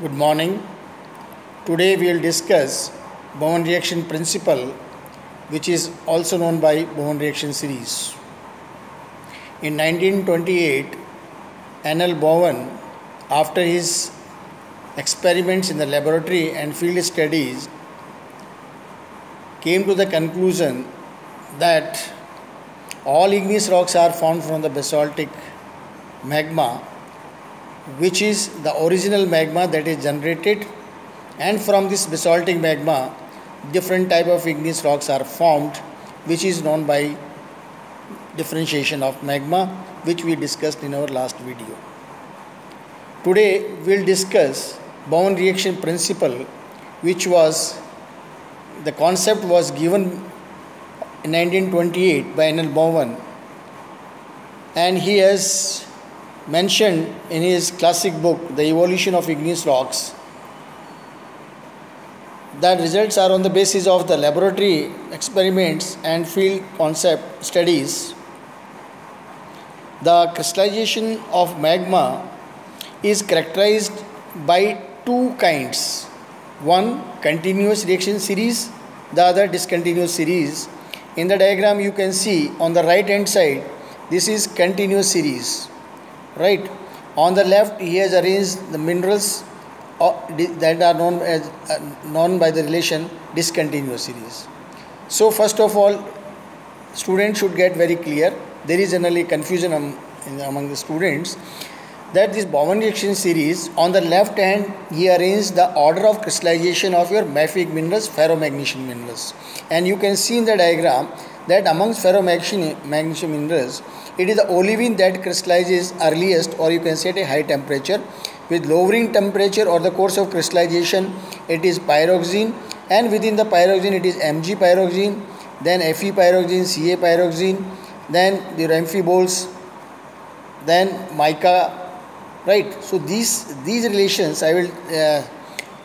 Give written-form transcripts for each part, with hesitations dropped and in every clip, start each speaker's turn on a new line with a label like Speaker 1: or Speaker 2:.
Speaker 1: Good morning. Today we will discuss Bowen reaction principle, which is also known by Bowen reaction series. In 1928, N.L. Bowen, after his experiments in the laboratory and field studies, came to the conclusion that all igneous rocks are formed from the basaltic magma, which is the original magma that is generated, and from this basaltic magma different type of igneous rocks are formed, which is known by differentiation of magma, which we discussed in our last video. Today we will discuss Bowen reaction principle, which was the concept was given in 1928 by N.L. Bowen, and he has mentioned in his classic book, The Evolution of Igneous Rocks, that results are on the basis of the laboratory experiments and field concept studies. The crystallization of magma is characterized by two kinds. One, continuous reaction series, the other discontinuous series. In the diagram you can see on the right hand side, this is continuous series. Right. On the left, he has arranged the minerals that are known by the relation discontinuous series. So first of all, students should get very clear. There is generally confusion among the students that this Bowen reaction series, on the left hand, he arranged the order of crystallization of your mafic minerals, ferromagnesian minerals, and you can see in the diagram that amongst ferromagnesian minerals, it is the olivine that crystallizes earliest, or you can say at a high temperature. With lowering temperature or the course of crystallization, it is pyroxene, and within the pyroxene it is Mg pyroxene, then Fe pyroxene, Ca pyroxene, then the amphiboles, then mica. Right. So these relations I will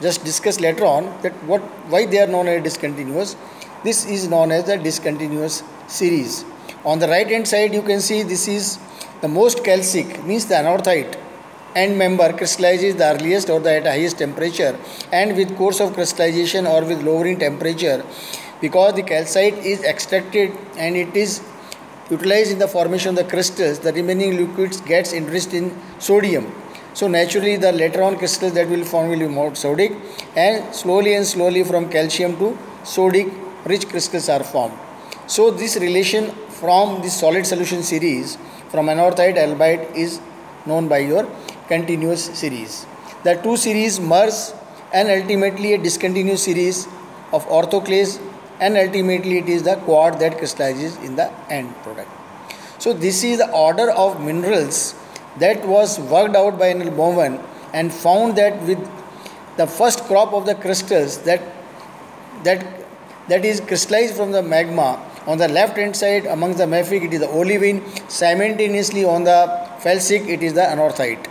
Speaker 1: just discuss later on, that why they are known as discontinuous. This is known as the discontinuous series. On the right hand side you can see this is the most calcic, means the anorthite end member crystallizes the earliest or the at highest temperature, and with course of crystallization or with lowering temperature, because the calcite is extracted and it is utilized in the formation of the crystals, the remaining liquids gets enriched in sodium. So naturally the later on crystals that will form will be more sodic, and slowly from calcium to sodic rich crystals are formed. So this relation from the solid solution series from anorthite albite is known by your continuous series. The two series merge, and ultimately a discontinuous series of orthoclase, and ultimately it is the quad that crystallizes in the end product. So this is the order of minerals that was worked out by N.L. Bowen, and found that with the first crop of the crystals that is crystallized from the magma, on the left hand side amongst the mafic it is the olivine, simultaneously on the felsic it is the anorthite,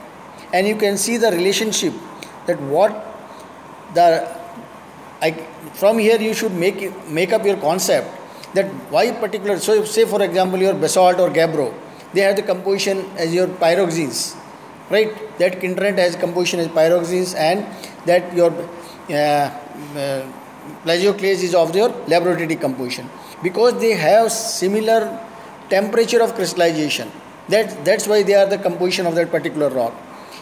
Speaker 1: and you can see the relationship that from here you should make up your concept that why particular. So say for example your basalt or gabbro, they have the composition as your pyroxenes, right? That quinternite has composition as pyroxenes, and that your plagioclase is of your laboratory decomposition, because they have similar temperature of crystallization. That's why they are the composition of that particular rock.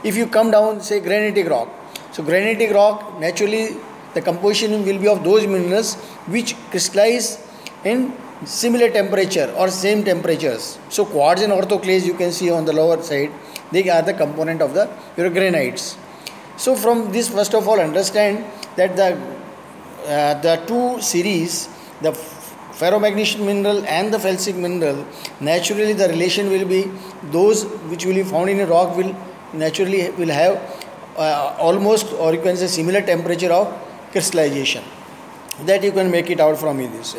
Speaker 1: If you come down, say granitic rock, so granitic rock, naturally the composition will be of those minerals which crystallize in similar temperature or same temperatures. So quartz and orthoclase you can see on the lower side, they are the component of your granites. So from this, first of all, understand that the two series, the ferromagnesian mineral and the felsic mineral, naturally the relation will be those which will be found in a rock will have almost, or you can say similar temperature of crystallization. That you can make it out from this.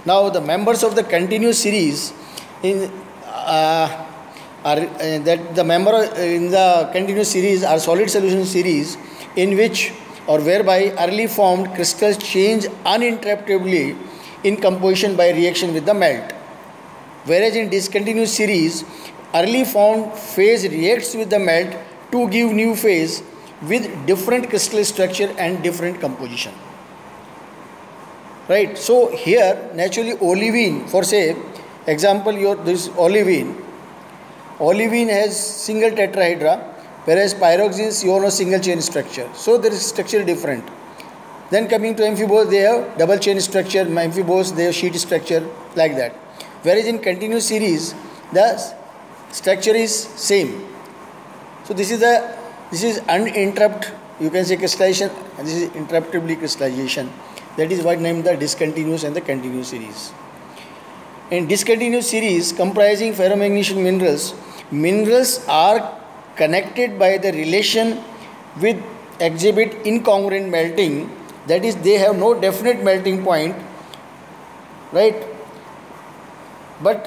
Speaker 1: Now the members of the continuous series are that the member in the continuous series are solid solution series, in which or whereby early formed crystals change uninterruptedly in composition by reaction with the melt. Whereas in discontinuous series, early formed phase reacts with the melt to give new phase, with different crystal structure and different composition. Right. So here naturally olivine, for say example, this olivine has single tetrahedra, whereas pyroxenes single chain structure. So there is structure different. Then coming to amphibose, they have double chain structure. Amphibose, they have sheet structure, like that. Whereas in continuous series, the structure is same. So this is uninterrupted, you can say, crystallization, and this is interruptibly crystallization. That is what named the discontinuous and the continuous series. In discontinuous series comprising ferromagnesian minerals are connected by the relation with exhibit incongruent melting. That is, they have no definite melting point, right? But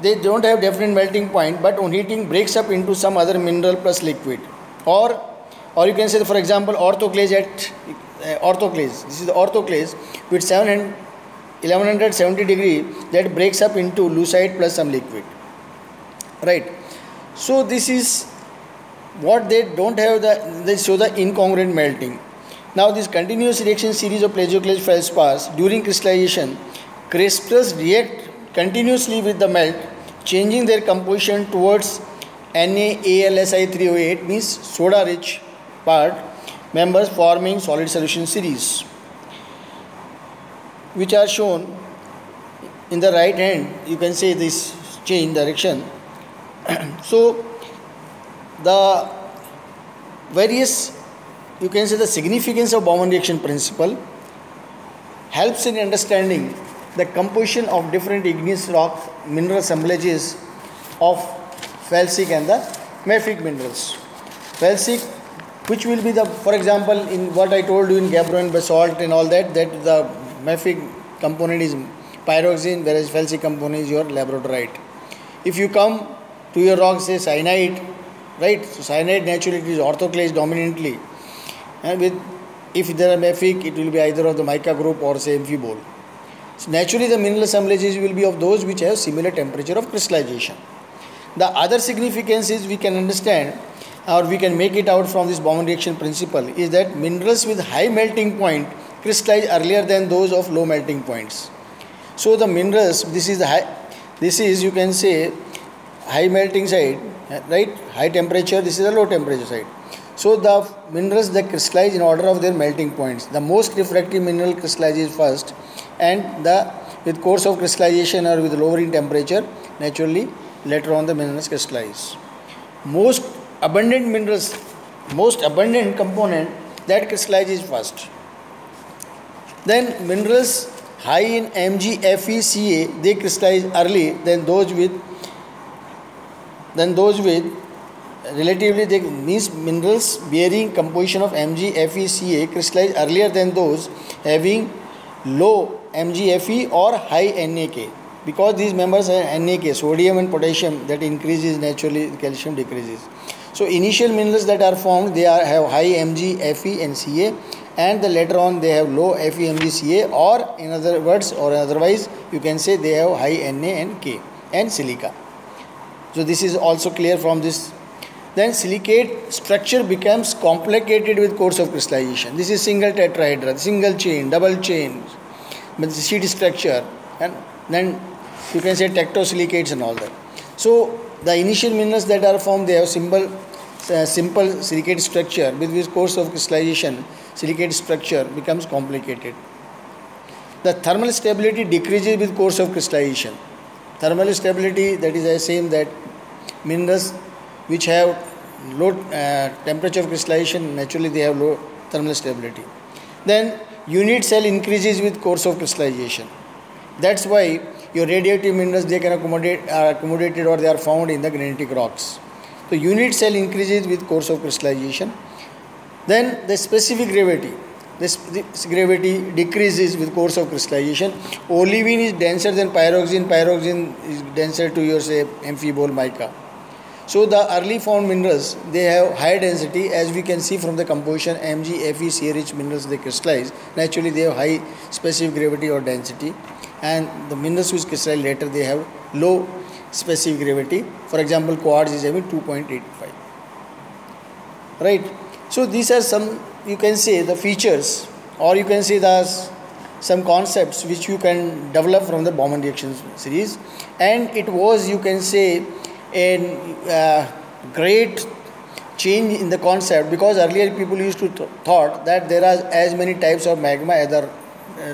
Speaker 1: they don't have definite melting point, but on heating breaks up into some other mineral plus liquid. Or you can say, for example, orthoclase orthoclase. This is the orthoclase with 1170 degree that breaks up into lucite plus some liquid. Right. So this is what they don't have, they show the incongruent melting. Now this continuous reaction series of plagioclase feldspars, during crystallization, crystals react continuously with the melt, changing their composition towards NaAlSi3O8, means soda rich part members, forming solid solution series, which are shown in the right hand. You can say this change direction. So the various, you can say, the significance of Baumann reaction principle helps in understanding the composition of different igneous rock mineral assemblages of felsic and the mafic minerals. Felsic, which will be the, for example, in what I told you in gabbro and basalt and all that the mafic component is pyroxene, whereas felsic component is your labradorite. If you come to your rock, say cyanide, right? So cyanide naturally it is orthoclase dominantly, and with, if there are mafic, it will be either of the mica group or say amphibole. So naturally the mineral assemblages will be of those which have similar temperature of crystallization. The other significance is, we can understand or we can make it out from this Baumann reaction principle, is that minerals with high melting point crystallize earlier than those of low melting points. So the minerals, this is you can say high melting side, right? High temperature, this is a low temperature side. So the minerals that crystallize in order of their melting points. The most refractive mineral crystallizes first, and with course of crystallization or with lowering temperature, naturally later on the minerals crystallize. Most abundant component that crystallizes first. Then minerals high in MgFeCa, they crystallize early than those with relatively, they means minerals bearing composition of MgFeCa crystallize earlier than those having low MgFe or high NaK, because these members have NaK, sodium and potassium, that increases naturally, calcium decreases. So initial minerals that are formed, they have high MgFe and Ca, and later on they have low FeMgCa, or in other words, or otherwise you can say they have high Na and K and silica. So this is also clear from this. Then silicate structure becomes complicated with course of crystallization. This is single tetrahedra, single chain, double chain, with sheet structure, and then you can say tectosilicates and all that. So the initial minerals that are formed, they have simple silicate structure, with which course of crystallization silicate structure becomes complicated. The thermal stability decreases with course of crystallization. Thermal stability, that is the same, that minerals which have low temperature of crystallization, naturally they have low thermal stability. Then unit cell increases with course of crystallization. That's why your radioactive minerals, they can are accommodated or they are found in the granitic rocks. So unit cell increases with course of crystallization. Then the specific gravity, this gravity decreases with course of crystallization. Olivine is denser than pyroxene. Pyroxene is denser to your say amphibole, mica. So the early found minerals, they have higher density, as we can see from the composition. MgFeCa rich minerals, they crystallize. Naturally they have high specific gravity or density, and the minerals which crystallize later, they have low specific gravity. For example, quartz is having 2.85. Right. So these are some, you can say, the features, or you can say some concepts which you can develop from the Bowman reaction series. And it was, you can say, a great change in the concept, because earlier people used to thought that there are as many types of magma as the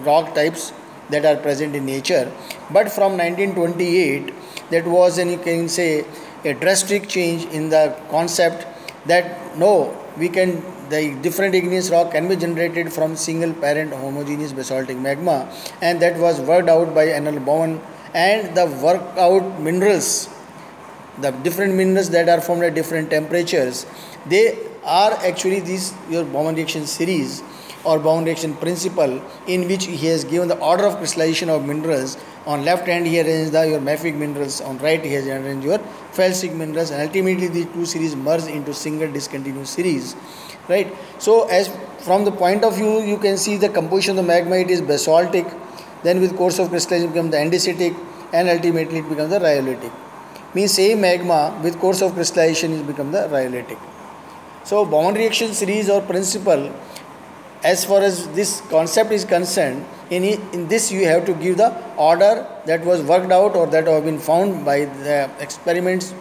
Speaker 1: rock types that are present in nature. But from 1928, that was an, you can say, a drastic change in the concept that no, we can, the different igneous rock can be generated from single parent homogeneous basaltic magma, and that was worked out by N.L. Bowen. And the worked out minerals, the different minerals that are formed at different temperatures, they are actually these your Bowman reaction series or Bowman reaction principle, in which he has given the order of crystallization of minerals. On left hand he arranged your mafic minerals, on right he has arranged your felsic minerals, and ultimately these two series merge into single discontinuous series, right? So as from the point of view, you can see the composition of the magma, it is basaltic, then with course of crystallization becomes the andesitic, and ultimately it becomes the rhyolitic. Means same magma with course of crystallization is become the rhyolitic. So Bowman reaction series or principle, as far as this concept is concerned, in this you have to give the order that was worked out or that have been found by the experiments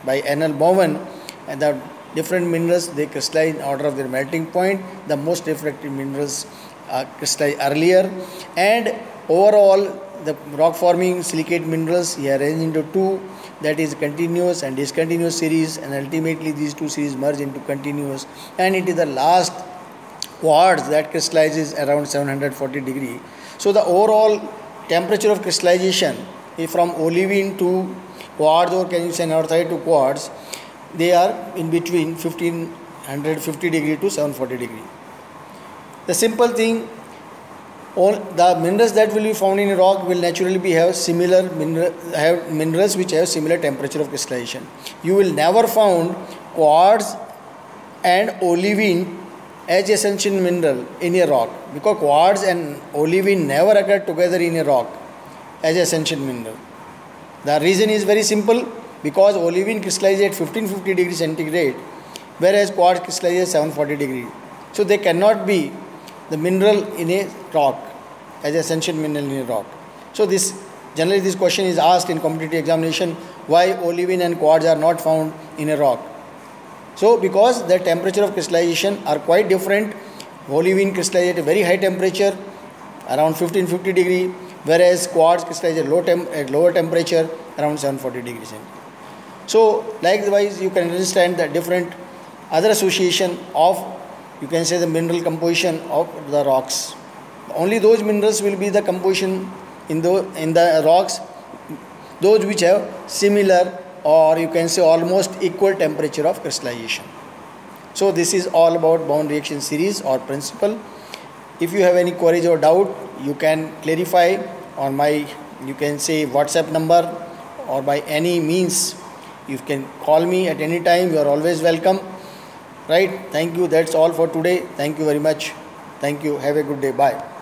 Speaker 1: by N.L. Bowen, and the different minerals they crystallize in order of their melting point. The most refractive minerals crystallize earlier, and overall the rock forming silicate minerals he arranged into two, that is continuous and discontinuous series, and ultimately these two series merge into continuous, and it is the last quartz that crystallizes around 740 degree. So the overall temperature of crystallization is from olivine to quartz, or can you say anorthite to quartz, they are in between 1550 degree to 740 degree. The simple thing, all the minerals that will be found in a rock will naturally have similar minerals which have similar temperature of crystallization. You will never found quartz and olivine as essential mineral in a rock, because quartz and olivine never occur together in a rock as essential mineral. The reason is very simple, because olivine crystallizes at 1550 degree centigrade, whereas quartz crystallizes 740 degree. So they cannot be the mineral in a rock as essential mineral in a rock. So generally this question is asked in competitive examination, why olivine and quartz are not found in a rock. So because the temperature of crystallization are quite different. Olivine crystallizes at a very high temperature around 1550 degree, whereas quartz crystallizes at lower temperature around 740 degrees centigrade. So likewise you can understand the different other association of, you can say, the mineral composition of the rocks. Only those minerals will be the composition in the rocks, those which have similar, or you can say almost equal temperature of crystallization. So this is all about Bowman reaction series or principle. If you have any queries or doubt, you can clarify on my, you can say, WhatsApp number, or by any means you can call me at any time. You are always welcome, right? Thank you. That's all for today. Thank you very much. Thank you. Have a good day. Bye.